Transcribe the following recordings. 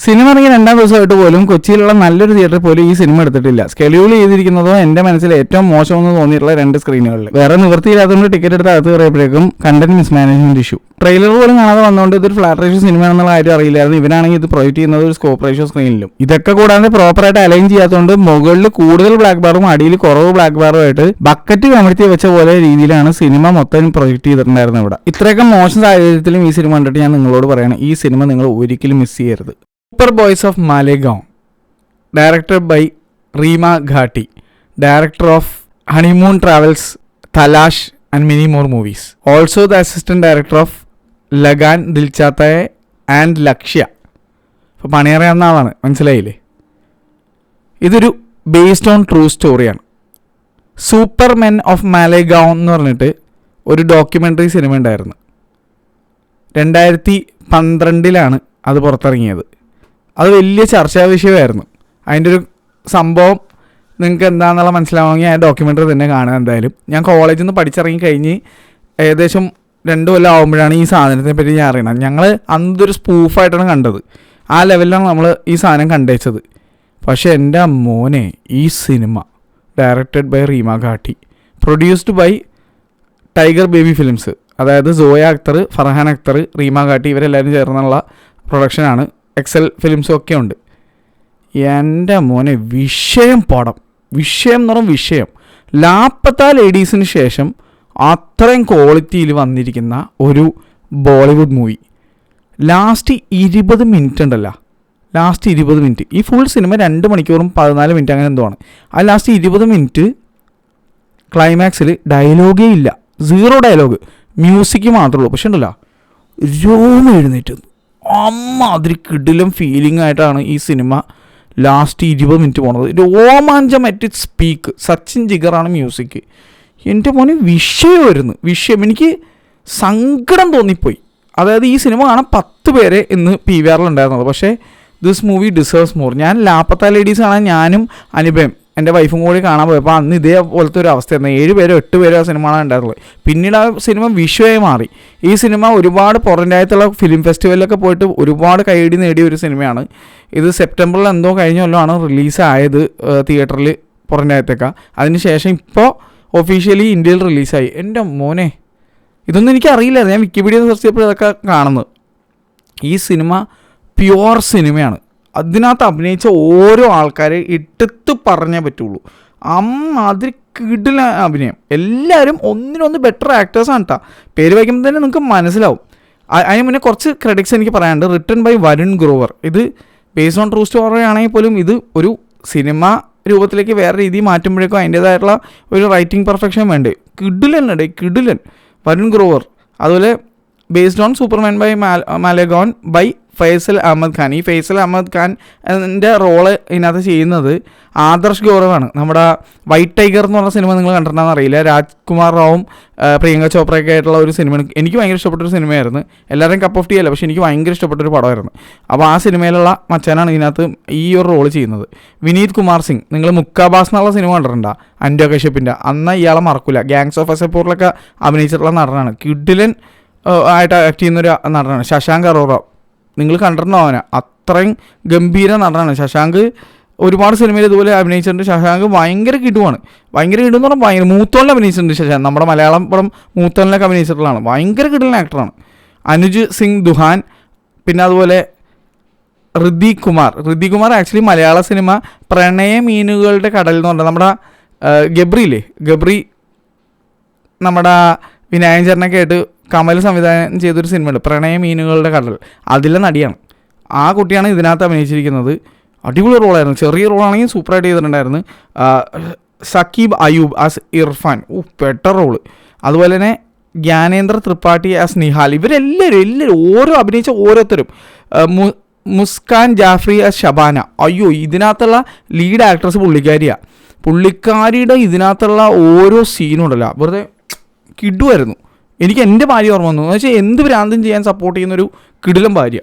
Cinema ഇറങ്ങിയ 2-ാം ദിവസമായിട്ട് പോലും കൊച്ചിയിലുള്ള നല്ലൊരു തിയേറ്ററിൽ പോലും ഈ സിനിമ എടുത്തിട്ടില്ല. സ്കെഡ്യൂൾ ചെയ്തിരിക്കുന്നതോ എൻ്റെ മനസ്സിൽ ഏറ്റവും മോശമെന്ന് തോന്നിയിട്ടുള്ള 2 സ്ക്രീനുകളിൽ. വേറെ നിവൃത്തിയില്ലാത്തതുകൊണ്ട് ടിക്കറ്റ് എടുത്ത് അകത്ത് കയറിയപ്പോഴേക്കും കണ്ടന്റ് മിസ്മാനേജ്മെന്റ് ഇഷ്യൂ. ട്രെയിലർ പോലും കാണാതെ വന്നുകൊണ്ട് ഇതൊരു ഫ്ലാറ്റ് റേഷ്യോ സിനിമയാണെന്നുള്ള കാര്യം അറിയില്ലായിരുന്നു. ഇവനാണെങ്കിൽ ഇത് പ്രൊജക്ട് ചെയ്യുന്നത് ഒരു സ്കോപ്പ് റേഷ്യോ സ്ക്രീനിലും. ഇതൊക്കെ കൂടാതെ പ്രോപ്പറായിട്ട് അലൈൻ ചെയ്യാത്തതുകൊണ്ട് മുകളിൽ കൂടുതൽ ബ്ലാക്ക് ബാറും അടിയിൽ കുറവ് ബ്ലാക്ക് ബാറും ആയിട്ട് ബക്കറ്റ് കമഴ്ത്തി വെച്ച പോലെ രീതിയിലാണ് സിനിമ മൊത്തം പ്രൊജക്ട് ചെയ്തിട്ടുണ്ടായിരുന്നത് ഇവിടെ. ഇത്രയൊക്കെ മോശം സാഹചര്യത്തിലും ഈ സിനിമ കണ്ടിട്ട് ഞാൻ നിങ്ങളോട് പറയണം, ഈ സിനിമ നിങ്ങൾ ഒരിക്കലും മിസ് ചെയ്യരുത്. Super Boys of Malegaon, directed by Reema Ghati, director of Honeymoon Travels, Talash and many more movies. Also the assistant director of Lagan, Dil Chahta Hai and Lakshya. അപ്പോൾ പണിയറിയാവുന്ന ആളാണ്, മനസ്സിലായില്ലേ? ഇതൊരു ബേസ്ഡ് ഓൺ ട്രൂ സ്റ്റോറിയാണ്. Supermen of Malegaon എന്ന് പറഞ്ഞിട്ട് ഒരു documentary cinema ഉണ്ടായിരുന്നു. 2012 അത് പുറത്തിറങ്ങിയത്. അത് വലിയ ചർച്ചാ വിഷയമായിരുന്നു. അതിൻ്റെ ഒരു സംഭവം നിങ്ങൾക്ക് എന്താണെന്നുള്ള മനസ്സിലാവണമെങ്കിൽ ആ ഡോക്യുമെൻ്ററി തന്നെ കാണുക. എന്തായാലും ഞാൻ കോളേജിൽ നിന്ന് പഠിച്ചിറങ്ങി കഴിഞ്ഞ് ഏകദേശം 2 കൊല്ലം ആകുമ്പോഴാണ് ഈ സാധനത്തെ പറ്റി ഞാൻ അറിയണം. ഞങ്ങൾ അന്നൊരു സ്പൂഫായിട്ടാണ് കണ്ടത്. ആ ലെവലിലാണ് നമ്മൾ ഈ സാധനം കണ്ടുവച്ചത്. പക്ഷേ എൻ്റെ മോനെ, ഈ cinema directed by Reema Kagti, produced by Tiger Baby Films, അതായത് സോയ അക്തർ, ഫർഹാൻ അക്തർ, റീമ ഘാട്ടി ഇവരെല്ലാവരും ചേർന്നുള്ള പ്രൊഡക്ഷനാണ്. എക്സൽ ഫിലിംസും ഒക്കെ ഉണ്ട്. എൻ്റെ മോനെ, വിഷയം പടം, വിഷയം എന്ന് പറഞ്ഞാൽ വിഷയം. 40 ലേഡീസിന് ശേഷം അത്രയും ക്വാളിറ്റിയിൽ വന്നിരിക്കുന്ന ഒരു ബോളിവുഡ് മൂവി. ലാസ്റ്റ് 20 മിനിറ്റ് ഉണ്ടല്ലോ, ലാസ്റ്റ് 20 മിനിറ്റ്. ഈ ഫുൾ സിനിമ 2 മണിക്കൂറും 14 മിനിറ്റ് അങ്ങനെ എന്തോ ആണ്. ആ ലാസ്റ്റ് 20 മിനിറ്റ് ക്ലൈമാക്സിൽ ഡയലോഗേ ഇല്ല, 0 ഡയലോഗ്, മ്യൂസിക് മാത്രമേ ഉള്ളൂ. പക്ഷെ ഉണ്ടല്ലോ, രോമം എഴുന്നേറ്റ് അമ്മാതിരി കിടിലം ഫീലിംഗ് ആയിട്ടാണ് ഈ സിനിമ ലാസ്റ്റ് 20 മിനിറ്റ് പോണത്. രോമാഞ്ചം അറ്റ് ഇറ്റ് സ്പീക്ക്. സച്ചിൻ ജിഗറാണ് മ്യൂസിക്. എൻ്റെ മോനെ വിഷയമായിരുന്നു, വിഷയം. എനിക്ക് സങ്കടം തോന്നിപ്പോയി. അതായത് ഈ സിനിമ കാണാൻ 10 പേരെ ഇന്ന് PVR ഉണ്ടായിരുന്നത്. പക്ഷേ ദിസ് മൂവി ഡിസേർവ്സ് മോർ. ഞാൻ 40 ലേഡീസ് കാണാൻ ഞാനും അനുപയം എൻ്റെ വൈഫും കൂടി കാണാൻ പോയപ്പോൾ അന്ന് ഇതേപോലത്തെ ഒരു അവസ്ഥയായിരുന്നു. 7 പേരോ 8 പേരോ ആ സിനിമ കാണാൻ ഉണ്ടായിരുന്നത്. പിന്നീട് ആ സിനിമ വിഷയമായി മാറി. ഈ സിനിമ ഒരുപാട് പുറംരാജ്യത്തുള്ള ഫിലിം ഫെസ്റ്റിവലിലൊക്കെ പോയിട്ട് ഒരുപാട് കൈയടി നേടിയ ഒരു സിനിമയാണ്. ഇത് സെപ്റ്റംബറിൽ എന്തോ കഴിഞ്ഞ കൊല്ലമാണ് റിലീസായത് തിയേറ്ററിൽ പുറംരാജ്യത്തൊക്കെ. അതിനുശേഷം ഇപ്പോൾ ഒഫീഷ്യലി ഇന്ത്യയിൽ റിലീസായി. എൻ്റെ മോനെ, ഇതൊന്നും എനിക്കറിയില്ലായിരുന്നു. ഞാൻ വിക്കിപീഡിയ സെർച്ച് ചെയ്തപ്പോൾ ഇതൊക്കെ കാണുന്നത്. ഈ സിനിമ പ്യുവർ സിനിമയാണ്. അതിനകത്ത് അഭിനയിച്ച ഓരോ ആൾക്കാരെ എടുത്ത് പറഞ്ഞേ പറ്റുള്ളൂ. അതിൽ കിടില അഭിനയം. എല്ലാവരും ഒന്നിനൊന്ന് ബെറ്റർ ആക്ടേഴ്സാണ് കേട്ടോ. പേര് വായിക്കുമ്പോൾ തന്നെ നിങ്ങൾക്ക് മനസ്സിലാവും. അതിന് മുന്നേ കുറച്ച് ക്രെഡിറ്റ്സ് എനിക്ക് പറയാനുണ്ട്. Written by Varun Grover. ഇത് ബേസ്ഡ് ഓൺ ട്രൂ സ്റ്റോറി ആണെങ്കിൽ പോലും ഇത് ഒരു സിനിമ രൂപത്തിലേക്ക് വേറെ രീതിയിൽ മാറ്റുമ്പോഴേക്കും അതിൻ്റേതായിട്ടുള്ള ഒരു റൈറ്റിംഗ് പെർഫെക്ഷൻ വേണ്ടേ. കിടിലൻ കിടിലൻ വരുൺ ഗ്രോവർ. അതുപോലെ based on Superman by Malegaon by Faisal Ahmed Khan. ഈ ഫൈസൽ അഹമ്മദ് ഖാൻ എൻ്റെ റോള് ഇതിനകത്ത് ചെയ്യുന്നത് ആദർശ് ഗൗരവാണ്. നമ്മുടെ വൈറ്റ് ടൈഗർ എന്ന് പറഞ്ഞ സിനിമ നിങ്ങൾ കണ്ടിട്ടുണ്ടെന്ന് അറിയില്ല. രാജ്കുമാർ റാവും പ്രിയങ്ക ചോപ്രയൊക്കെ ആയിട്ടുള്ള ഒരു സിനിമയാണ്. എനിക്ക് ഭയങ്കര ഇഷ്ടപ്പെട്ടൊരു സിനിമയായിരുന്നു. എല്ലാവരും കപ്പ് ഓഫ് ടീ അല്ല, പക്ഷേ എനിക്ക് ഭയങ്കര ഇഷ്ടപ്പെട്ടൊരു പടമായിരുന്നു. അപ്പോൾ ആ സിനിമയിലുള്ള മച്ചാനാണ് ഇതിനകത്ത് ഈ ഒരു റോള് ചെയ്യുന്നത്. വിനീത് കുമാർ സിംഗ്. നിങ്ങൾ മുക്കാബാസ് എന്നുള്ള സിനിമ കണ്ടിട്ടുണ്ടോ? അൻഡോ കശ്യപിൻ്റെ. അന്ന് ഇയാളെ മറക്കില്ല. ഗാങ്സ് ഓഫ് വസേപൂറിലൊക്കെ അഭിനയിച്ചിട്ടുള്ള നടനാണ്. കിഡിലൻ ആയിട്ട് ആക്ട് ചെയ്യുന്നൊരു നടനാണ്. ശശാങ്ക് അറോറ. നിങ്ങൾ കണ്ടിട്ടുണ്ടോ അവനെ? അത്രയും ഗംഭീര നടനാണ് ശശാങ്ക്. ഒരുപാട് സിനിമയിൽ ഇതുപോലെ അഭിനയിച്ചിട്ടുണ്ട്. ശശാങ്ക് ഭയങ്കര കിടുവാണ്. ഭയങ്കര കിടുന്ന് പറഞ്ഞാൽ ഭയങ്കര മൂത്തോണിൽ അഭിനയിച്ചിട്ടുണ്ട് ശശാങ്ക്. നമ്മുടെ മലയാളം പടം മൂത്തോണിലൊക്കെ അഭിനയിച്ചിട്ടുള്ളതാണ്. ഭയങ്കര കിടുന്ന ആക്ടറാണ്. അനുജ് സിംഗ് ദുഹാൻ. പിന്നെ അതുപോലെ ഋതിക് കുമാർ ആക്ച്വലി മലയാള സിനിമ പ്രണയ മീനുകളുടെ കടൽ എന്ന് പറഞ്ഞാൽ നമ്മുടെ ഗബ്രിയില്ലേ, ഗബ്രി നമ്മുടെ വിനായകൻ ചേട്ടനൊക്കെ ആയിട്ട് കമൽ സംവിധാനം ചെയ്തൊരു സിനിമയുണ്ട്, പ്രണയ മീനുകളുടെ കടൽ. അതിലെ നടിയാണ്. ആ കുട്ടിയാണ് ഇതിനകത്ത് അഭിനയിച്ചിരിക്കുന്നത്. അടിപൊളി റോളായിരുന്നു. ചെറിയ റോളാണെങ്കിൽ സൂപ്പറായിട്ട് ചെയ്തിട്ടുണ്ടായിരുന്നു. സക്കീബ് അയൂബ് ആസ് ഇർഫാൻ. പെട്ട റോള്. അതുപോലെ തന്നെ ജ്ഞാനേന്ദ്ര ത്രിപാഠി ആസ് നിഹാൽ. ഇവരെല്ലാവരും ഓരോ അഭിനയിച്ച ഓരോരുത്തരും. മുസ്കാൻ ജാഫ്രി ആസ് ഷബാന. അയ്യോ, ഇതിനകത്തുള്ള ലീഡ് ആക്ട്രസ് പുള്ളിക്കാരിയുടെ ഇതിനകത്തുള്ള ഓരോ സീനുണ്ടല്ലോ വെറുതെ കിടുവായിരുന്നു. എനിക്ക് എൻ്റെ ഭാര്യ ഓർമ്മ വന്നു. എന്ന് വെച്ചാൽ എന്ത് ഭ്രാന്തും ചെയ്യാൻ സപ്പോർട്ട് ചെയ്യുന്നൊരു കിടിലം ഭാര്യ.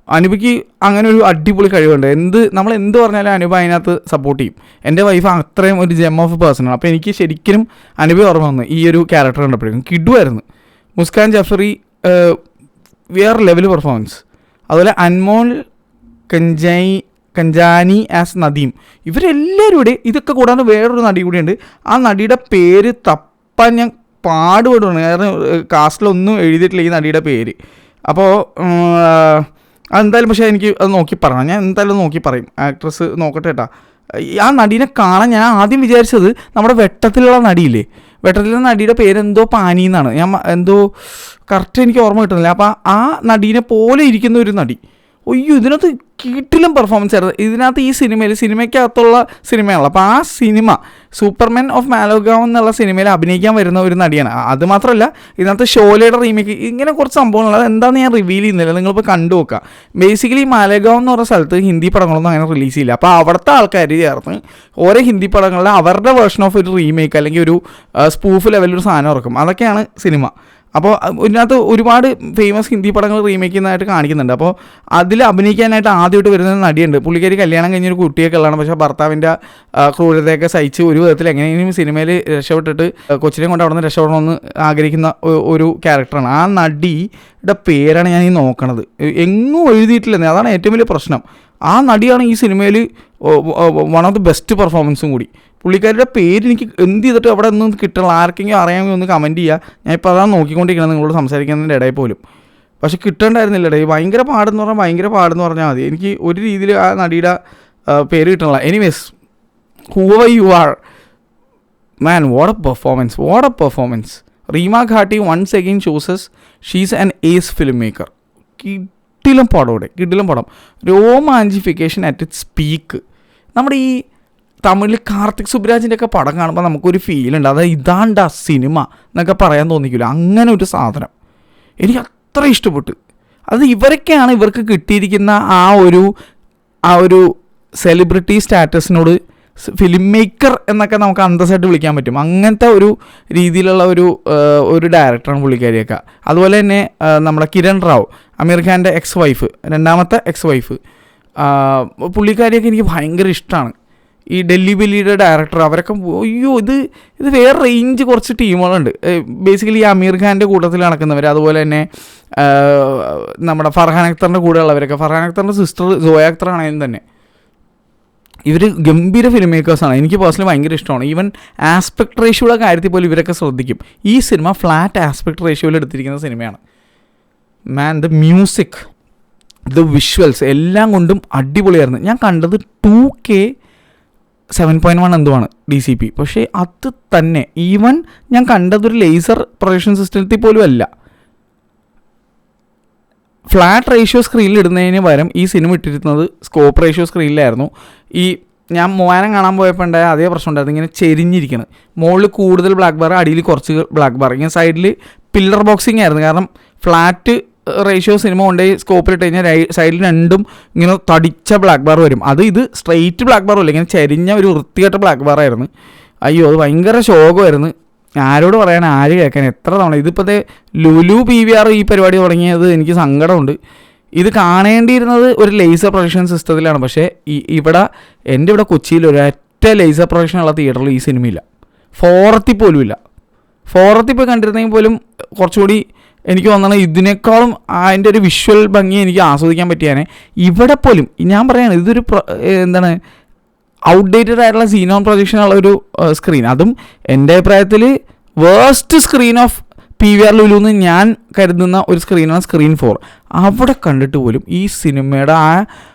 അനുപയ്ക്ക് അങ്ങനെ ഒരു അടിപൊളി കഴിവുണ്ട്. നമ്മൾ എന്ത് പറഞ്ഞാലും അനുപ അതിനകത്ത് സപ്പോർട്ട് ചെയ്യും. എൻ്റെ വൈഫ് അത്രയും ഒരു ജെം ഓഫ് പേഴ്സണാണ്. അപ്പോൾ എനിക്ക് ശരിക്കും അനുപ ഓർമ്മ വന്നു ഈ ഒരു ക്യാരക്ടർ കണ്ടപ്പോഴേക്കും. കിടുവായിരുന്നു. മുസ്കാൻ ജാഫറി വേറെ ലെവൽ പെർഫോമൻസ്. അതുപോലെ കഞ്ചാനി ആസ് നദീം. ഇവരെല്ലാവരും കൂടെ, ഇതൊക്കെ കൂടാതെ വേറൊരു നടി കൂടിയുണ്ട്. ആ നടിയുടെ പേര് തപ്പാൻ ഞാൻ പാടുപെടുകയാണ്, കാരണം കാസ്റ്റിലൊന്നും എഴുതിയിട്ടില്ല ഈ നടിയുടെ പേര്. അപ്പോൾ അതെന്തായാലും, പക്ഷേ എനിക്ക് അത് നോക്കി പറയണം, ഞാൻ എന്തായാലും നോക്കി പറയും. ആക്ട്രസ് നോക്കട്ടെ കേട്ടോ. ആ നടീനെ കാണാൻ ഞാൻ ആദ്യം വിചാരിച്ചത് നമ്മുടെ വെട്ടത്തിലുള്ള നടിയില്ലേ, വെട്ടത്തിലുള്ള നടിയുടെ പേരെന്തോ പാനി എന്നാണ്. ഞാൻ എന്തോ കറക്റ്റ് എനിക്ക് ഓർമ്മ കിട്ടുന്നില്ല. അപ്പോൾ ആ നടീനെ പോലെ ഇരിക്കുന്ന ഒരു നടി, അയ്യോ ഇതിനകത്ത് കിടിലം പെർഫോമൻസ് ആയിരുന്നു. ഇതിനകത്ത് ഈ സിനിമയ്ക്കകത്തുള്ള സിനിമയാണല്ലോ. അപ്പോൾ ആ സിനിമ സൂപ്പർമാൻ ഓഫ് മാലോഗാവ് എന്നുള്ള സിനിമയിൽ അഭിനയിക്കാൻ വരുന്ന ഒരു നടിയാണ്. അത് മാത്രമല്ല ഇതിനകത്ത് ഷോലയുടെ റീമേക്ക്, ഇങ്ങനെ കുറച്ച് സംഭവങ്ങൾ, അത് എന്താണെന്ന് ഞാൻ റിവീൽ ചെയ്യുന്നില്ല, നിങ്ങളിപ്പോൾ കണ്ടു നോക്കുക. ബേസിക്കലി മാലേഗാവ് എന്ന് പറഞ്ഞ സ്ഥലത്ത് ഹിന്ദി പടങ്ങളൊന്നും അങ്ങനെ റിലീസ് ചെയ്യില്ല. അപ്പോൾ അവിടുത്തെ ആൾക്കാർ ചേർന്ന് ഓരോ ഹിന്ദി പടങ്ങളുടെ അവരുടെ വേർഷൻ ഓഫ് ഒരു റീമേക്ക് അല്ലെങ്കിൽ ഒരു സ്പൂഫ് ലെവലൊരു സാധനം ഇറക്കും. അതൊക്കെയാണ് സിനിമ. അപ്പോൾ ഇതിനകത്ത് ഒരുപാട് ഫേമസ് ഹിന്ദി പടങ്ങൾ റീമേക്ക് ചെയ്യുന്നതായിട്ട് കാണിക്കുന്നുണ്ട്. അപ്പോൾ അതിൽ അഭിനയിക്കാനായിട്ട് ആദ്യമായിട്ട് വരുന്ന നടിയുണ്ട്. പുള്ളിക്കാരി കല്യാണം കഴിഞ്ഞൊരു കുട്ടിയൊക്കെ ഉള്ളതാണ്, പക്ഷേ ഭർത്താവിൻ്റെ ക്രൂരതയൊക്കെ സഹിച്ച് ഒരു വിധത്തിൽ എങ്ങനെയെങ്കിലും സിനിമയിൽ രക്ഷപ്പെട്ടിട്ട് കൊച്ചിനെ കൊണ്ട് അവിടെ നിന്ന് രക്ഷപ്പെടണമെന്ന് ആഗ്രഹിക്കുന്ന ഒരു ക്യാരക്ടറാണ്. ആ നടിയുടെ പേരാണ് ഞാൻ ഈ നോക്കണത്, എങ്ങും എഴുതിയിട്ടില്ലെന്നേ, അതാണ് ഏറ്റവും വലിയ പ്രശ്നം. ആ നടിയാണ് ഈ സിനിമയിൽ വൺ ഓഫ് ദി ബെസ്റ്റ് പെർഫോമൻസും കൂടി. പുള്ളിക്കാരുടെ പേര് എനിക്ക് എന്ത് ചെയ്തിട്ട് അവിടെ ഒന്നും കിട്ടണം, ആർക്കെങ്കിലും അറിയാമെങ്കിൽ ഒന്ന് കമൻറ്റ് ചെയ്യുക. ഞാൻ ഇപ്പോൾ അതാണ് നോക്കിക്കൊണ്ടിരിക്കുന്നത് നിങ്ങളോട് സംസാരിക്കുന്നതിൻ്റെ ഇടയിൽ പോലും, പക്ഷെ കിട്ടേണ്ടായിരുന്നില്ല ഇടയിൽ. ഭയങ്കര പാടെന്ന് പറഞ്ഞാൽ മതി. എനിക്ക് ഒരു രീതിയിൽ ആ നടിയുടെ പേര് കിട്ടണില്ല. Anyways, whoever you are man, what a performance. Reema Kagti once again chooses she's an ace film maker. കിടിലം പടം, രോമാഞ്ചിഫിക്കേഷൻ അറ്റ് ഇറ്റ്സ് പീക്ക്. നമ്മുടെ ഈ തമിഴിൽ കാർത്തിക് സുബ്രാജിൻ്റെ ഒക്കെ പടം കാണുമ്പോൾ നമുക്കൊരു ഫീലുണ്ട്, അതായത് ഇതാണ്ട് ആ സിനിമ എന്നൊക്കെ പറയാൻ തോന്നിക്കില്ല. അങ്ങനെ ഒരു സാധനം എനിക്ക് അത്ര ഇഷ്ടപ്പെട്ടു. അത് ഇവർക്ക് കിട്ടിയിരിക്കുന്ന ആ ഒരു സെലിബ്രിറ്റി സ്റ്റാറ്റസിനോട് ഫിലിം മേക്കർ എന്നൊക്കെ നമുക്ക് അന്തസ്സായിട്ട് വിളിക്കാൻ പറ്റും. അങ്ങനത്തെ ഒരു രീതിയിലുള്ള ഒരു ഡയറക്ടറാണ് പുള്ളിക്കാരിയൊക്കെ. അതുപോലെ തന്നെ നമ്മുടെ കിരൺ റാവ്, അമീർ ഖാൻ്റെ രണ്ടാമത്തെ എക്സ് വൈഫ്, പുള്ളിക്കാരിയൊക്കെ എനിക്ക് ഭയങ്കര ഇഷ്ടമാണ്. ഈ ഡൽഹി ബെല്ലിയുടെ ഡയറക്ടർ, അവരൊക്കെ അയ്യോ ഇത് വേറെ റേഞ്ച് കുറച്ച് ടീമുകളുണ്ട്. ബേസിക്കലി ഈ അമീർ ഖാൻ്റെ കൂട്ടത്തിൽ നടക്കുന്നവർ, അതുപോലെ തന്നെ നമ്മുടെ ഫർഹാൻ അക്തറിൻ്റെ കൂടെ ഉള്ളവരൊക്കെ, ഫർഹാൻ അക്തറിൻ്റെ സിസ്റ്റർ സോയ അക്തർ ആണെങ്കിലും തന്നെ ഇവർ ഗംഭീര ഫിലിം മേക്കേഴ്സാണ്. എനിക്ക് പേഴ്സണലി ഭയങ്കര ഇഷ്ടമാണ്. ഈവൻ ആസ്പെക്ട് റേഷ്യോയുടെ കാര്യത്തിൽ പോലും ഇവരൊക്കെ ശ്രദ്ധിക്കും. ഈ സിനിമ ഫ്ലാറ്റ് ആസ്പെക്ട് റേഷ്യോയിൽ എടുത്തിരിക്കുന്ന സിനിമയാണ്. മാൻ, ദ മ്യൂസിക്, ദ വിഷ്വൽസ് എല്ലാം കൊണ്ടും അടിപൊളിയായിരുന്നു. ഞാൻ കണ്ടത് 2K 7.1 എന്തുവാണ് DCP, പക്ഷേ അത് തന്നെ ഈവൻ ഞാൻ കണ്ടതൊരു ലേസർ പ്രൊജക്ഷൻ സിസ്റ്റത്തിൽ പോലും അല്ല. ഫ്ലാറ്റ് റേഷ്യോ സ്ക്രീനിൽ ഇടുന്നതിന് പകരം ഈ സിനിമ ഇട്ടിരുന്നത് സ്കോപ്പ് റേഷ്യോ സ്ക്രീനിലായിരുന്നു. ഈ ഞാൻ മൂവാനം കാണാൻ പോയപ്പോൾ ഉണ്ടായ അതേ പ്രശ്നം ഉണ്ടായിരുന്നു, ഇങ്ങനെ ചെരിഞ്ഞിരിക്കണം. മുകളിൽ കൂടുതൽ ബ്ലാക്ക് ബാർ, അടിയിൽ കുറച്ച് ബ്ലാക്ക് ബാർ, ഇങ്ങനെ സൈഡിൽ പില്ലർ ബോക്സിങ് ആയിരുന്നു. കാരണം ഫ്ലാറ്റ് റേഷ്യോ സിനിമ കൊണ്ടുപോയി സ്കോപ്പിലിട്ട് കഴിഞ്ഞാൽ സൈഡിൽ രണ്ടും ഇങ്ങനെ തടിച്ച ബ്ലാക്ക് ബാർ വരും. ഇത് സ്ട്രെയിറ്റ് ബ്ലാക്ക് ബാറും ഇല്ല, ഇങ്ങനെ ചരിഞ്ഞ ഒരു വൃത്തികെട്ട ബ്ലാക്ക് ബാറായിരുന്നു. അയ്യോ, അത് ഭയങ്കര ശോകമായിരുന്നു. ആരോട് പറയാൻ, ആര് കേൾക്കാൻ, എത്ര തവണ. ഇതിപ്പോഴത്തെ ലുലു PVR ഈ പരിപാടി തുടങ്ങിയത് എനിക്ക് സങ്കടമുണ്ട്. ഇത് കാണേണ്ടിയിരുന്നത് ഒരു ലേസർ പ്രൊജക്ഷൻ സിസ്റ്റത്തിലാണ്. പക്ഷേ എൻ്റെ ഇവിടെ കൊച്ചിയിൽ ഒരൊറ്റ ലേസർ പ്രൊജക്ഷനുള്ള തിയേറ്ററിൽ ഈ സിനിമയില്ല. ഫോറത്തിൽ പോലും ഇല്ല. ഫോറത്തിൽ പോയി കണ്ടിരുന്നെങ്കിൽ പോലും കുറച്ചുകൂടി എനിക്ക് തോന്നുന്നത് ഇതിനേക്കാളും അതിൻ്റെ ഒരു വിഷ്വൽ ഭംഗി എനിക്ക് ആസ്വദിക്കാൻ പറ്റിയാനെ. ഇവിടെ പോലും ഞാൻ പറയാണ്, ഇതൊരു ഔട്ട്ഡേറ്റഡ് ആയിട്ടുള്ള സീനോൺ പ്രൊജക്ഷനുള്ള ഒരു സ്ക്രീൻ. അതും എൻ്റെ അഭിപ്രായത്തിൽ waste screen off PVR Lulu എന്ന് ഞാൻ കരുതുന്ന ഒരു സ്ക്രീനാണ് സ്ക്രീൻ 4. അവിടെ കണ്ടിട്ട് പോലും ഈ സിനിമയുടെ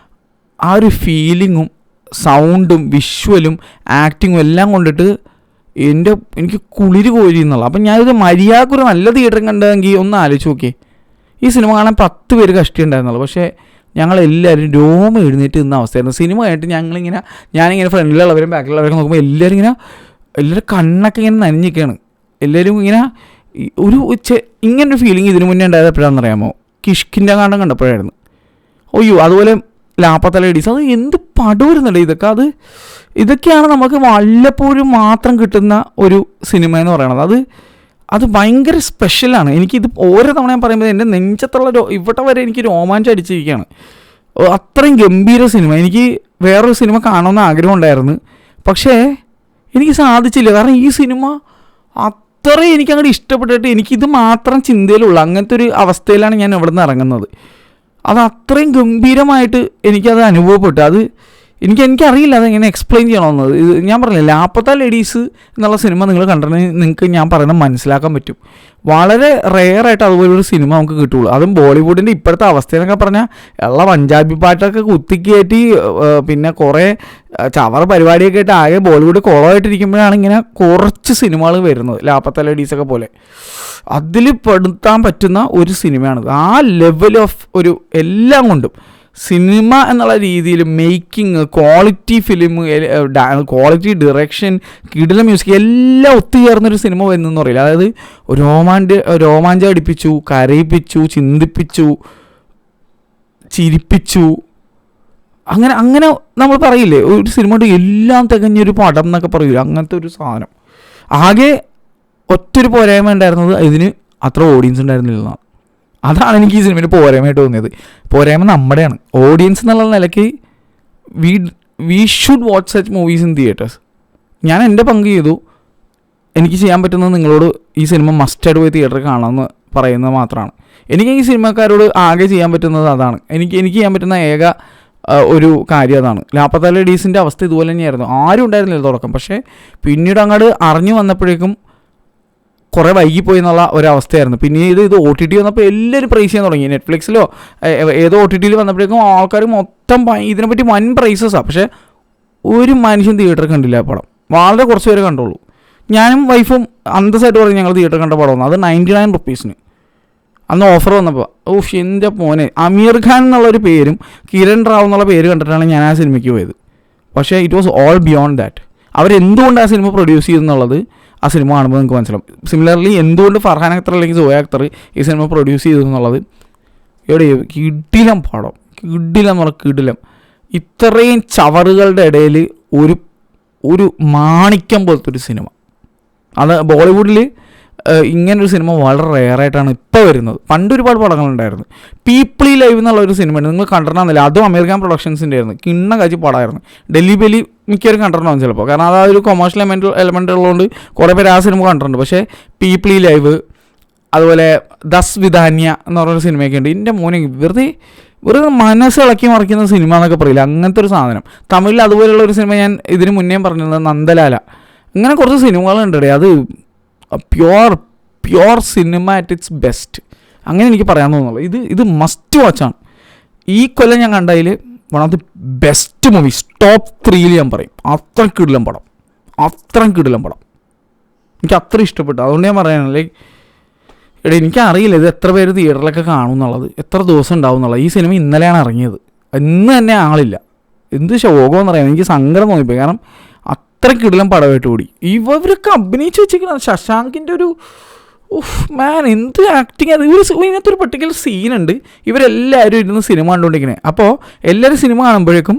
ആ ഒരു ഫീലിങ്ങും സൗണ്ടും വിഷ്വലും ആക്ടിങ്ങും എല്ലാം കൊണ്ടിട്ട് എനിക്ക് കുളിര് കോരി എന്നുള്ള. അപ്പം ഞാനിത് മര്യാദക്കൊരു നല്ല തിയേറ്റർ കണ്ടതെങ്കിൽ ഒന്ന് ആലോചിച്ച് നോക്കിയേ. ഈ സിനിമ കാണാൻ 10 പേര് കഷ്ടിയുണ്ടായിരുന്നുള്ളൂ. പക്ഷേ ഞങ്ങളെല്ലാവരും രോമം എഴുന്നേറ്റ് നിന്ന അവസ്ഥയായിരുന്നു. സിനിമ കഴിഞ്ഞിട്ട് ഞാനിങ്ങനെ ഫ്രണ്ടിലുള്ളവരും ബാക്കിലുള്ളവരൊക്കെ നോക്കുമ്പോൾ എല്ലാവരും കണ്ണൊക്കെ ഇങ്ങനെ നനഞ്ഞിരിക്കുകയാണ്. എല്ലാവരും ഇങ്ങനെ ഇങ്ങനൊരു ഫീലിംഗ് ഇതിനു മുന്നേ ഉണ്ടായത് എപ്പോഴാണെന്ന് അറിയാമോ? കിഷ്കിൻ്റെ കാണ്ടം കണ്ടപ്പോഴായിരുന്നു. അയ്യോ, അതുപോലെ ലാപ്പത്ത ലേഡീസ്, അത് എന്ത് പടം വരുന്നുണ്ട് ഇതൊക്കെയാണ് നമുക്ക് വല്ലപ്പോഴും മാത്രം കിട്ടുന്ന ഒരു സിനിമ എന്ന് പറയണത്. അത് ഭയങ്കര സ്പെഷ്യലാണ്. എനിക്കിത് ഓരോ തവണ ഞാൻ പറയുമ്പോൾ എൻ്റെ നെഞ്ചത്തുള്ള ഇവിടെ വരെ എനിക്ക് രോമാഞ്ചം അടിച്ചിരിക്കുകയാണ്. അത്രയും ഗംഭീര സിനിമ. എനിക്ക് വേറൊരു സിനിമ കാണണമെന്ന് ആഗ്രഹം ഉണ്ടായിരുന്നു, പക്ഷേ എനിക്ക് സാധിച്ചില്ല. കാരണം ഈ സിനിമ അത്രയും എനിക്കങ്ങോട്ട് ഇഷ്ടപ്പെട്ടിട്ട് എനിക്കിത് മാത്രം ചിന്തയിലുള്ള അങ്ങനത്തെ ഒരു അവസ്ഥയിലാണ് ഞാൻ ഇവിടെ നിന്ന് ഇറങ്ങുന്നത്. അത് അത്രയും ഗംഭീരമായിട്ട് എനിക്കത് അനുഭവപ്പെട്ടു. അത് എനിക്കറിയില്ല അതെങ്ങനെ എക്സ്പ്ലെയിൻ ചെയ്യണമെന്നത്. ഇത് ഞാൻ പറഞ്ഞില്ല, ലാപ്പത്ത ലേഡീസ് എന്നുള്ള സിനിമ നിങ്ങൾ കണ്ടിട്ടുണ്ടെങ്കിൽ നിങ്ങൾക്ക് ഞാൻ പറയുന്നത് മനസ്സിലാക്കാൻ പറ്റും. വളരെ റെയറായിട്ട് അതുപോലൊരു സിനിമ നമുക്ക് കിട്ടുള്ളൂ. അതും ബോളിവുഡിൻ്റെ ഇപ്പോഴത്തെ അവസ്ഥയെന്നൊക്കെ പറഞ്ഞാൽ ഉള്ള പഞ്ചാബി പാട്ടൊക്കെ കുത്തിക്കയറ്റി പിന്നെ കുറേ ചവർ പരിപാടിയൊക്കെ ആയിട്ട് ആകെ ബോളിവുഡ് കുളമായിട്ടിരിക്കുമ്പോഴാണ് ഇങ്ങനെ കുറച്ച് സിനിമകൾ വരുന്നത്, ലാപ്പത്ത ലേഡീസൊക്കെ പോലെ. അതിൽ പെടുത്താൻ പറ്റുന്ന ഒരു സിനിമയാണിത്. ആ ലെവൽ ഓഫ് ഒരു എല്ലാം കൊണ്ടും സിനിമ എന്നുള്ള രീതിയിൽ making, quality film, quality direction, കിടില മ്യൂസിക് എല്ലാം ഒത്തുചേർന്നൊരു സിനിമ വരുന്നതെന്ന് പറയില്ല. അതായത് രോമാഞ്ചം അടിപ്പിച്ചു, കരയിപ്പിച്ചു, ചിന്തിപ്പിച്ചു, ചിരിപ്പിച്ചു. അങ്ങനെ നമ്മൾ പറയില്ലേ ഒരു സിനിമയുടെ എല്ലാം തികഞ്ഞൊരു പടം എന്നൊക്കെ പറയില്ല, അങ്ങനത്തെ ഒരു സാധനം. ആകെ ഒറ്റൊരു പോരായ്മ ഉണ്ടായിരുന്നത് ഇതിന് അത്ര ഓഡിയൻസ് ഉണ്ടായിരുന്നില്ല. അതാണ് എനിക്ക് ഈ സിനിമയിൽ പോരായ്മയായിട്ട് തോന്നിയത്. പോരായ്മ നമ്മുടെയാണ്, ഓഡിയൻസ് എന്നുള്ള നിലയ്ക്ക് we should watch such movies in theatres. ഞാൻ എൻ്റെ പങ്ക് ചെയ്തു. എനിക്ക് ചെയ്യാൻ പറ്റുന്നത് നിങ്ങളോട് ഈ സിനിമ മസ്റ്റായിട്ട് പോയി തിയേറ്ററിൽ കാണാമെന്ന് പറയുന്നത് മാത്രമാണ്. എനിക്ക് ഈ സിനിമക്കാരോട് ആകെ ചെയ്യാൻ പറ്റുന്നത് അതാണ്. എനിക്ക് ചെയ്യാൻ പറ്റുന്ന ഏക ഒരു കാര്യം അതാണ്. ലാപ്പത്ത ലേഡീസിൻ്റെ അവസ്ഥ ഇതുപോലെ തന്നെയായിരുന്നു. ആരും ഉണ്ടായിരുന്നില്ല തുടക്കം. പക്ഷേ പിന്നീട് അങ്ങോട്ട് അറിഞ്ഞു വന്നപ്പോഴേക്കും കുറേ വൈകിപ്പോയി എന്നുള്ള ഒരവസ്ഥയായിരുന്നു. പിന്നീട് ഇത് OTT വന്നപ്പോൾ എല്ലാവരും പ്രൈസ് ചെയ്യാൻ തുടങ്ങി. നെറ്റ്ഫ്ലിക്സിലോ ഏതോ OTTയിൽ വന്നപ്പോഴേക്കും ആൾക്കാർ മൊത്തം ഇതിനെപ്പറ്റി വൻ പ്രൈസസാണ്. പക്ഷേ ഒരു മനുഷ്യൻ തിയേറ്ററിൽ കണ്ടില്ല ആ പടം. വളരെ കുറച്ച് പേരെ കണ്ടുള്ളൂ. ഞാനും വൈഫും അന്തസ്സായിട്ട് പറഞ്ഞു ഞങ്ങൾ തിയേറ്ററിൽ കണ്ട പടമാണ്. അത് 99 റുപ്പീസിന് അന്ന് ഓഫർ വന്നപ്പോൾ. എൻ്റെ മോനെ, അമീർ ഖാൻ എന്നുള്ളൊരു പേരും കിരൺ റാവു എന്നുള്ള പേര് കണ്ടിട്ടാണ് ഞാൻ ആ സിനിമയ്ക്ക് പോയത്. പക്ഷേ it was all beyond that. അവരെന്തുകൊണ്ട് ആ സിനിമ പ്രൊഡ്യൂസ് ചെയ്തെന്നുള്ളത് ആ സിനിമ കാണുമ്പോൾ നിങ്ങൾക്ക് മനസ്സിലാവും. സിമിലർലി എന്തുകൊണ്ട് ഫർഹാൻ അക്തർ അല്ലെങ്കിൽ സോയ അക്തർ ഈ സിനിമ പ്രൊഡ്യൂസ് ചെയ്തു എന്നുള്ളത്. ഇവിടെ കിടിലം പടം, കിടിലം. ഇത്രയും ചവറുകളുടെ ഇടയിൽ ഒരു മാണിക്യം പോലത്തെ ഒരു സിനിമ. അത് ബോളിവുഡിൽ ഇങ്ങനൊരു സിനിമ വളരെ റെയറായിട്ടാണ് ഇപ്പോൾ വരുന്നത്. പണ്ട് ഒരുപാട് പടങ്ങളുണ്ടായിരുന്നു. പീപ്പിളി ലൈവ് എന്നുള്ള ഒരു സിനിമയുണ്ട്, നിങ്ങൾ കണ്ടിട്ടുണ്ടെന്നില്ല. അതും അമേരിക്കൻ പ്രൊഡക്ഷൻസിൻ്റെ ആയിരുന്നു. കിണ്ണ കാച്ചി പടമായിരുന്നു. ഡൽഹി ബെലി മിക്കവരും കണ്ടിട്ടുണ്ടാവും ചിലപ്പോൾ, കാരണം അത് ഒരു കൊമേഴ്ഷ്യൽ എലമെൻ്റ് ഉള്ളതുകൊണ്ട് കുറേ പേര് ആ സിനിമ കണ്ടിട്ടുണ്ട്. പക്ഷേ പീപ്പിളി ലൈവ്, അതുപോലെ ദസ് വിധാന്യ എന്ന് പറഞ്ഞൊരു സിനിമയൊക്കെ ഉണ്ട്. എൻ്റെ മോനെ വെറുതെ മനസ്സിളക്കി മറിക്കുന്ന സിനിമ എന്നൊക്കെ പറയില്ല, അങ്ങനത്തെ ഒരു സാധനം. തമിഴിൽ അതുപോലെയുള്ള ഒരു സിനിമ ഞാൻ ഇതിന് മുന്നേ പറഞ്ഞിരുന്നത് നന്ദലാല. ഇങ്ങനെ കുറച്ച് സിനിമകളുണ്ട്. അത് pure cinema at its best, അങ്ങനെ എനിക്ക് പറയാൻ തോന്നുന്നുള്ളൂ. ഇത് മസ്റ്റ് വാച്ചാണ്. ഈ കൊല്ലം ഞാൻ കണ്ടതിൽ one of the best movies, top 3 ഞാൻ പറയും. അത്രയും കിടിലം പടം. എനിക്ക് അത്ര ഇഷ്ടപ്പെട്ടു. അതുകൊണ്ട് ഞാൻ പറയാനാണ്, ലൈക്ക് എനിക്കറിയില്ല ഇത് എത്ര പേര് തിയേറ്ററിലൊക്കെ കാണും എന്നുള്ളത്, എത്ര ദിവസം ഉണ്ടാവും എന്നുള്ളത്. ഈ സിനിമ ഇന്നലെയാണ് ഇറങ്ങിയത്, ഇന്ന് തന്നെ ആളില്ല. എന്ത് ശോകമെന്ന് പറയാം. എനിക്ക് സങ്കടം തോന്നിപ്പോയി, കാരണം അത്ര കിടിലം പടമായിട്ട് കൂടി ഇവരൊക്കെ അഭിനയിച്ച് വെച്ചിരിക്കുന്നത്. ശശാങ്കിൻ്റെ ഒരു മാൻ, എന്ത് ആക്ടിങ് അത്. ഇതിനകത്ത് ഒരു പർട്ടിക്കുലർ സീനുണ്ട്, ഇവരെല്ലാവരും ഇരുന്ന് സിനിമ കണ്ടുകൊണ്ടിരിക്കണേ. അപ്പോൾ എല്ലാവരും സിനിമ കാണുമ്പോഴേക്കും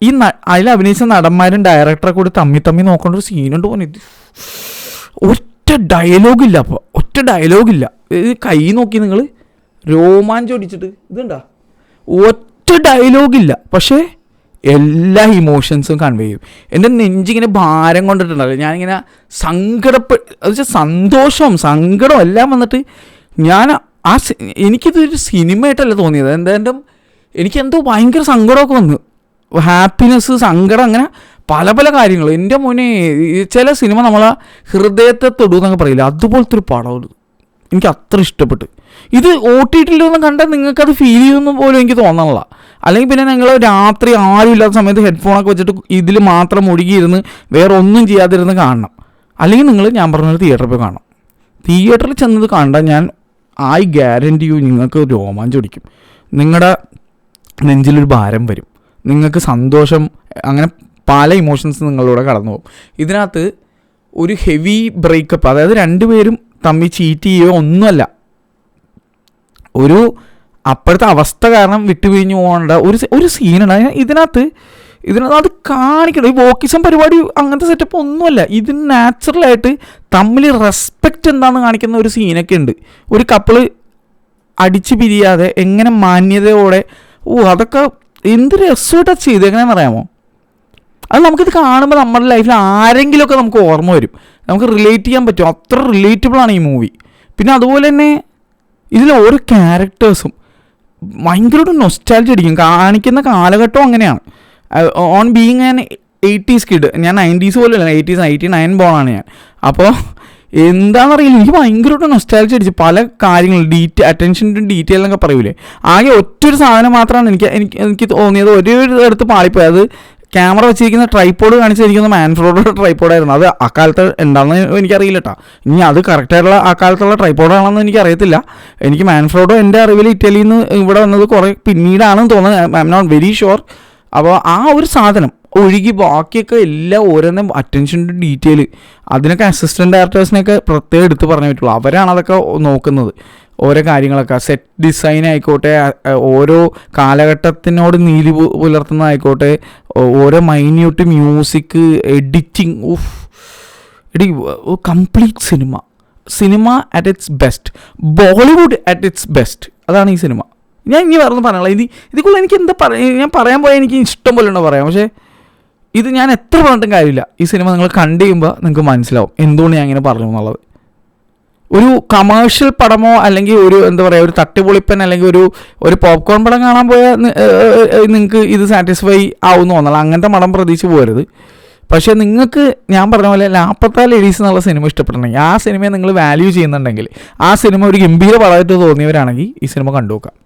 ഈ അതിൽ അഭിനയിച്ച നടന്മാരും ഡയറക്ടറെ കൂടി തമ്മി നോക്കേണ്ട ഒരു സീനുണ്ട് പോലെ. ഇത് ഒറ്റ ഡയലോഗില്ല. അപ്പോൾ ഒറ്റ ഡയലോഗില്ല. ഇത് കൈ നോക്കി നിങ്ങൾ രോമാഞ്ചം അടിച്ചിട്ട് ഇതുണ്ടാ, ഒറ്റ ഡയലോഗില്ല. പക്ഷേ എല്ലാ ഇമോഷൻസും കൺവേ ചെയ്യും. എൻ്റെ നെഞ്ചിങ്ങനെ ഭാരം കൊണ്ടിട്ടുണ്ടല്ലോ, ഞാനിങ്ങനെ സന്തോഷവും സങ്കടവും എല്ലാം വന്നിട്ട് ഞാൻ എനിക്കിതൊരു സിനിമയായിട്ടല്ല തോന്നിയത്. എന്തായാലും എനിക്കെന്തോ ഭയങ്കര സങ്കടമൊക്കെ വന്നു. ഹാപ്പിനെസ്, സങ്കടം, അങ്ങനെ പല കാര്യങ്ങൾ. എൻ്റെ മോനെ, ചില സിനിമ നമ്മളെ ഹൃദയത്തെ തൊടുന്നൊക്കെ പറയില്ല, അതുപോലത്തെ ഒരു പടം എനിക്ക് അത്ര ഇഷ്ടപ്പെട്ടു. ഇത് OTTയിലൊന്നും കണ്ടാൽ നിങ്ങൾക്കത് ഫീൽ ചെയ്യുന്ന പോലും എനിക്ക് തോന്നണില്ല. അല്ലെങ്കിൽ പിന്നെ നിങ്ങൾ രാത്രി ആരും ഇല്ലാത്ത സമയത്ത് ഹെഡ്ഫോണൊക്കെ വെച്ചിട്ട് ഇതിൽ മാത്രം മുഴുകിയിരുന്ന് വേറെ ഒന്നും ചെയ്യാതിരുന്ന് കാണണം. അല്ലെങ്കിൽ നിങ്ങൾ ഞാൻ പറഞ്ഞൊരു തിയേറ്ററിൽ പോയി കാണണം. തിയേറ്ററിൽ ചെന്നത് കണ്ടാൽ ഐ ഗ്യാരൻറ്റി യു നിങ്ങൾക്ക് രോമാഞ്ചം അടിക്കും. നിങ്ങളുടെ നെഞ്ചിലൊരു ഭാരം വരും, നിങ്ങൾക്ക് സന്തോഷം, അങ്ങനെ പല ഇമോഷൻസ് നിങ്ങളിലൂടെ കടന്നു പോകും. ഇതിനകത്ത് ഒരു ഹെവി ബ്രേക്കപ്പ്, അതായത് രണ്ടുപേരും തമ്മിൽ ചീറ്റ് ചെയ്യുകയോ ഒന്നുമല്ല, ഒരു അപ്പോഴത്തെ അവസ്ഥ കാരണം വിട്ടുപിരിഞ്ഞു പോകേണ്ട ഒരു സീനുണ്ട് ഇതിനകത്ത് അത് കാണിക്കണം. ഈ വോക്കിസം പരിപാടി അങ്ങനത്തെ സെറ്റപ്പ് ഒന്നുമല്ല. ഇതിന് നാച്ചുറലായിട്ട് തമ്മിൽ റെസ്പെക്റ്റ് എന്താണെന്ന് കാണിക്കുന്ന ഒരു സീനൊക്കെ ഉണ്ട്. ഒരു കപ്പിള് അടിച്ച് പിരിയാതെ എങ്ങനെ മാന്യതയോടെ, അതൊക്കെ എന്ത് രസമായിട്ടാണ് ചെയ്ത്, എങ്ങനെയാണെന്ന് അറിയാമോ? അത് നമുക്കിത് കാണുമ്പോൾ നമ്മുടെ ലൈഫിൽ ആരെങ്കിലുമൊക്കെ നമുക്ക് ഓർമ്മ വരും, നമുക്ക് റിലേറ്റ് ചെയ്യാൻ പറ്റും. അത്ര റിലേറ്റബിളാണ് ഈ മൂവി. പിന്നെ അതുപോലെ തന്നെ ഇതിൽ ഓരോ ക്യാരക്ടേഴ്സും ഭയങ്കരമായിട്ട് നൊസ്റ്റാൾജി അടിക്കും. കാണിക്കുന്ന കാലഘട്ടം അങ്ങനെയാണ്. On being an 80s kid, ഞാൻ 90s പോലും അല്ല, 80s 89 ബോണാണ് ഞാൻ. അപ്പോൾ എന്താണെന്നറിയില്ല, എനിക്ക് ഭയങ്കരമായിട്ട് നൊസ്റ്റാൾജി അടിച്ചു. പല കാര്യങ്ങളും അറ്റൻഷൻ ടു ഡീറ്റെയിൽ എന്നൊക്കെ പറയൂലേ, ആകെ ഒറ്റൊരു സാധനം മാത്രമാണ് എനിക്ക് തോന്നിയത് ഒരു അടുത്ത് പാളിപ്പോയി. അത് ക്യാമറ വെച്ചിരിക്കുന്ന ട്രൈപ്പോഡ് കാണിച്ചിരിക്കുന്ന മാൻഫ്രോഡുടെ ട്രൈപ്പോഡായിരുന്നു. അത് അക്കാലത്ത് എന്താണെന്ന് എനിക്കറിയില്ല കേട്ടോ. ഇനി അത് കറക്റ്റായിട്ടുള്ള ആ കാലത്തുള്ള ട്രൈപ്പോഡാണെന്ന് എനിക്കറിയത്തില്ല. എനിക്ക് മാൻഫ്രോഡോ എൻ്റെ അറിവിൽ ഇറ്റലിയിൽ നിന്ന് ഇവിടെ വന്നത് കുറേ പിന്നീടാണെന്ന് തോന്നുന്നത്. I'm not very sure. അപ്പോൾ ആ ഒരു സാധനം ഒഴുകി ബാക്കിയൊക്കെ എല്ലാം ഓരോന്നും അറ്റൻഷൻ ടു ഡീറ്റെയിൽ, അതിനൊക്കെ അസിസ്റ്റൻറ്റ് ഡയറക്ടേഴ്സിനെയൊക്കെ പ്രത്യേകം എടുത്ത് പറഞ്ഞേ പറ്റുള്ളൂ. അവരാണ് അതൊക്കെ നോക്കുന്നത്. ഓരോ കാര്യങ്ങളൊക്കെ സെറ്റ് ഡിസൈൻ ആയിക്കോട്ടെ, ഓരോ കാലഘട്ടത്തിനോട് നീതി പുലർത്തുന്നതായിക്കോട്ടെ, ഓരോ minute music, editing, complete cinema at its best, Bollywood at its best. അതാണ് ഈ സിനിമ. ഞാൻ ഇനി വേറെ പറയാനുള്ളത്, ഇതിക്കുള്ള എനിക്ക് എന്താ ഞാൻ പറയാൻ പോയാൽ എനിക്ക് ഇഷ്ടം പോലെ ഉണ്ടോ പറയാം. പക്ഷേ ഇത് ഞാൻ എത്ര പറഞ്ഞിട്ടും കാര്യമില്ല. ഈ സിനിമ നിങ്ങൾ കണ്ടു കഴിയുമ്പോൾ നിങ്ങൾക്ക് മനസ്സിലാവും എന്തുകൊണ്ട് ഞാൻ ഇങ്ങനെ പറഞ്ഞു എന്നുള്ളത്. ഒരു കമേഴ്ഷ്യൽ പടമോ അല്ലെങ്കിൽ ഒരു എന്താ പറയുക, ഒരു തട്ടിപ്പൊളിപ്പൻ അല്ലെങ്കിൽ ഒരു പോപ്കോൺ പടം കാണാൻ പോയാൽ നിങ്ങൾക്ക് ഇത് സാറ്റിസ്ഫൈ ആവുമെന്ന് തോന്നണം. അങ്ങനത്തെ പടം പ്രതീക്ഷിച്ച് പോകരുത്. പക്ഷേ നിങ്ങൾക്ക് ഞാൻ പറഞ്ഞ പോലെ 44 ലേഡീസ് എന്നുള്ള സിനിമ ഇഷ്ടപ്പെട്ടിട്ടുണ്ടെങ്കിൽ, ആ സിനിമയെ നിങ്ങൾ വാല്യൂ ചെയ്യുന്നുണ്ടെങ്കിൽ, ആ സിനിമ ഒരു ഗംഭീര പടമായിട്ട് തോന്നിയവരാണെങ്കിൽ ഈ സിനിമ കണ്ടു നോക്കാം.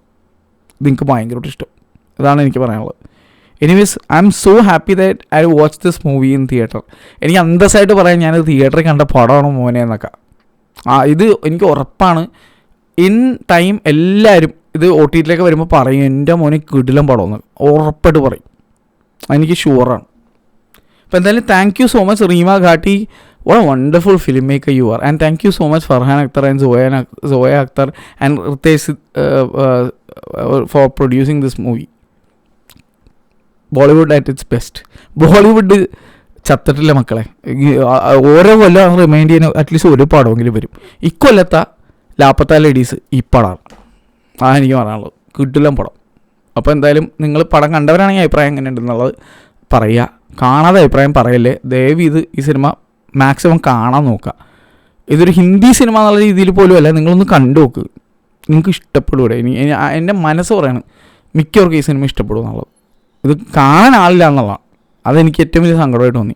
നിങ്ങൾക്ക് ഭയങ്കരമായിട്ട് ഇഷ്ടം. അതാണ് എനിക്ക് പറയാനുള്ളത്. Anyways, I M so happy that I watch this movie in theatre. എനിക്ക് അന്തസ്സായിട്ട് പറയാം, ഞാനത് തിയേറ്ററിൽ കണ്ട പടമാണ് മോനെ എന്നൊക്കെ. ഇത് എനിക്ക് ഉറപ്പാണ്. ഇൻ ടൈം എല്ലാവരും ഇത് OTT വരുമ്പോൾ പറയും, എൻ്റെ മോനെ കിടിലം പടമെന്ന് ഉറപ്പായിട്ട് പറയും. എനിക്ക് ഷുവറാണ്. അപ്പോൾ എന്തായാലും thank you so much Reema Kagti. What a wonderful filmmaker you are. And thank you so much Farhan Akhtar and Zoya Akhtar and Ritesh for producing this movie. Bollywood at its best. Bollywood ചത്തിട്ടില്ല മക്കളെ. ഓരോ കൊല്ലം remind ചെയ്യാൻ at least ഒരു പടമെങ്കിലും വരും. ഇക്കൊല്ലത്തെ 44 ladies ഈ പടമാണ്. എനിക്ക് പറയാനുള്ളത് കിട്ടില്ല പടം. അപ്പോൾ എന്തായാലും നിങ്ങൾ പടം കണ്ടവരാണെങ്കിൽ അഭിപ്രായം എങ്ങനെ ഉണ്ടെന്നുള്ളത് പറയുക. കാണാതെ അഭിപ്രായം പറയല്ലേ ദയവ്. ഈ സിനിമ മാക്സിമം കാണാൻ നോക്കുക. ഇതൊരു ഹിന്ദി സിനിമ എന്നുള്ള രീതിയിൽ പോലും അല്ല, നിങ്ങളൊന്ന് കണ്ടു നോക്ക്, നിങ്ങൾക്ക് ഇഷ്ടപ്പെടൂടെ. എൻ്റെ മനസ്സ് പറയാണ് മിക്കവർക്കും ഈ സിനിമ ഇഷ്ടപ്പെടും എന്നുള്ളത്. ഇത് കാണാൻ ആളില്ല എന്നുള്ളതാണ്. അതെനിക്ക് ഏറ്റവും വലിയ സങ്കടമായിട്ട് തോന്നി.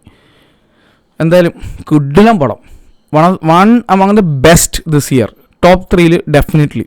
എന്തായാലും കിടിലം പടം. One among the best this year. Top 3 definitely.